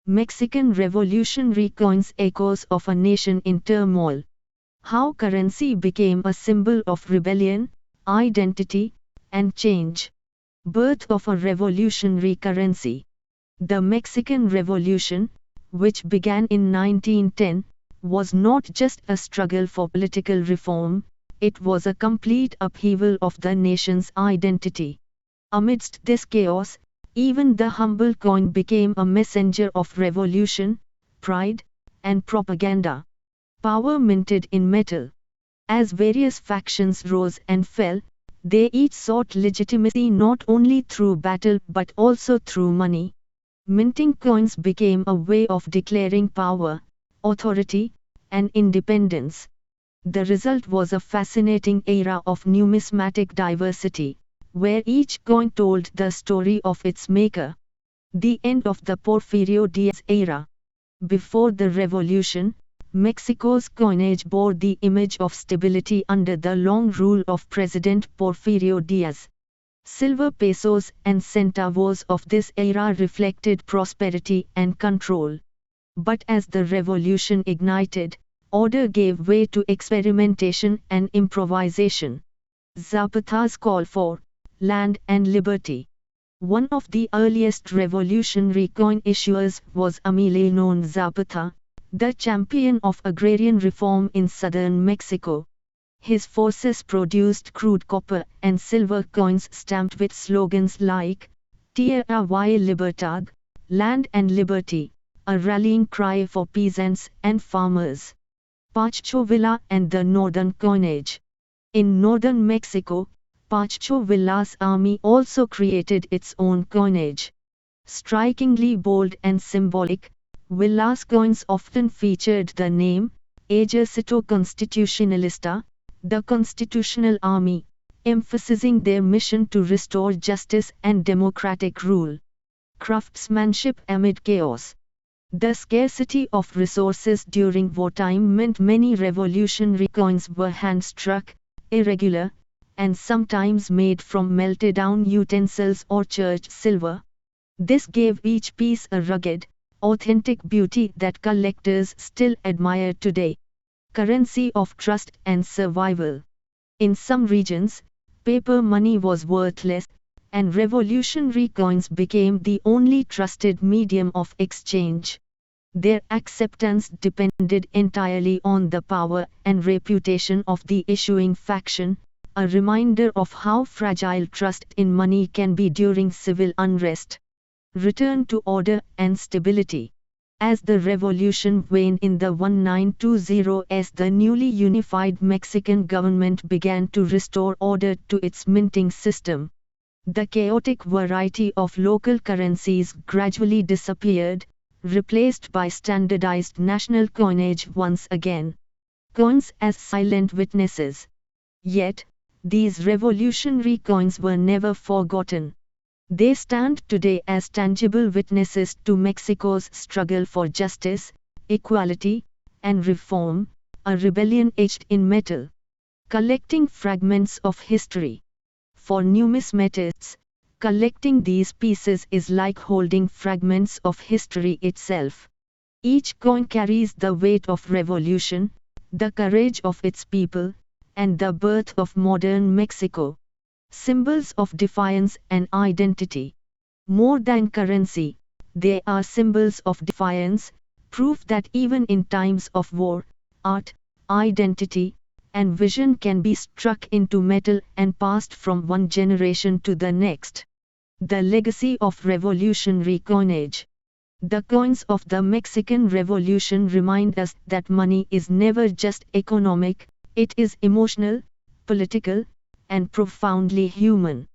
Mexican revolutionary coins, echoes of a nation in turmoil. How currency became a symbol of rebellion, identity, and change. Birth of a revolutionary currency. The Mexican Revolution, which began in 1910, was not just a struggle for political reform, it was a complete upheaval of the nation's identity. Amidst this chaos, even the humble coin became a messenger of revolution, pride, and propaganda. Power minted in metal. As various factions rose and fell, they each sought legitimacy not only through battle but also through money. Minting coins became a way of declaring power, authority, and independence. The result was a fascinating era of numismatic diversity, where each coin told the story of its maker. The end of the Porfirio Díaz era. Before the revolution, Mexico's coinage bore the image of stability under the long rule of President Porfirio Díaz. Silver pesos and centavos of this era reflected prosperity and control. But as the revolution ignited, order gave way to experimentation and improvisation. Zapata's call for land and liberty. One of the earliest revolutionary coin issuers was Emiliano Zapata, the champion of agrarian reform in southern Mexico. His forces produced crude copper and silver coins stamped with slogans like Tierra y Libertad, land and liberty, a rallying cry for peasants and farmers. Pancho Villa and the Northern Coinage. In northern Mexico, Pancho Villa's army also created its own coinage. Strikingly bold and symbolic, Villa's coins often featured the name, Ejército Constitucionalista, the Constitutional Army, emphasizing their mission to restore justice and democratic rule. Craftsmanship amid chaos. The scarcity of resources during wartime meant many revolutionary coins were hand-struck, irregular, and sometimes made from melted-down utensils or church silver. This gave each piece a rugged, authentic beauty that collectors still admire today. Currency of trust and survival. In some regions, paper money was worthless, and revolutionary coins became the only trusted medium of exchange. Their acceptance depended entirely on the power and reputation of the issuing faction, a reminder of how fragile trust in money can be during civil unrest. Return to order and stability. As the revolution waned in the 1920s, the newly unified Mexican government began to restore order to its minting system. The chaotic variety of local currencies gradually disappeared, replaced by standardized national coinage once again. Coins as silent witnesses. Yet, these revolutionary coins were never forgotten. They stand today as tangible witnesses to Mexico's struggle for justice, equality, and reform, a rebellion etched in metal. Collecting fragments of history. For numismatists, collecting these pieces is like holding fragments of history itself. Each coin carries the weight of revolution, the courage of its people, and the birth of modern Mexico. Symbols of defiance and identity. More than currency, they are symbols of defiance, proof that even in times of war, art, identity, and vision can be struck into metal and passed from one generation to the next. The legacy of revolutionary coinage. The coins of the Mexican Revolution remind us that money is never just economic, it is emotional, political, and profoundly human.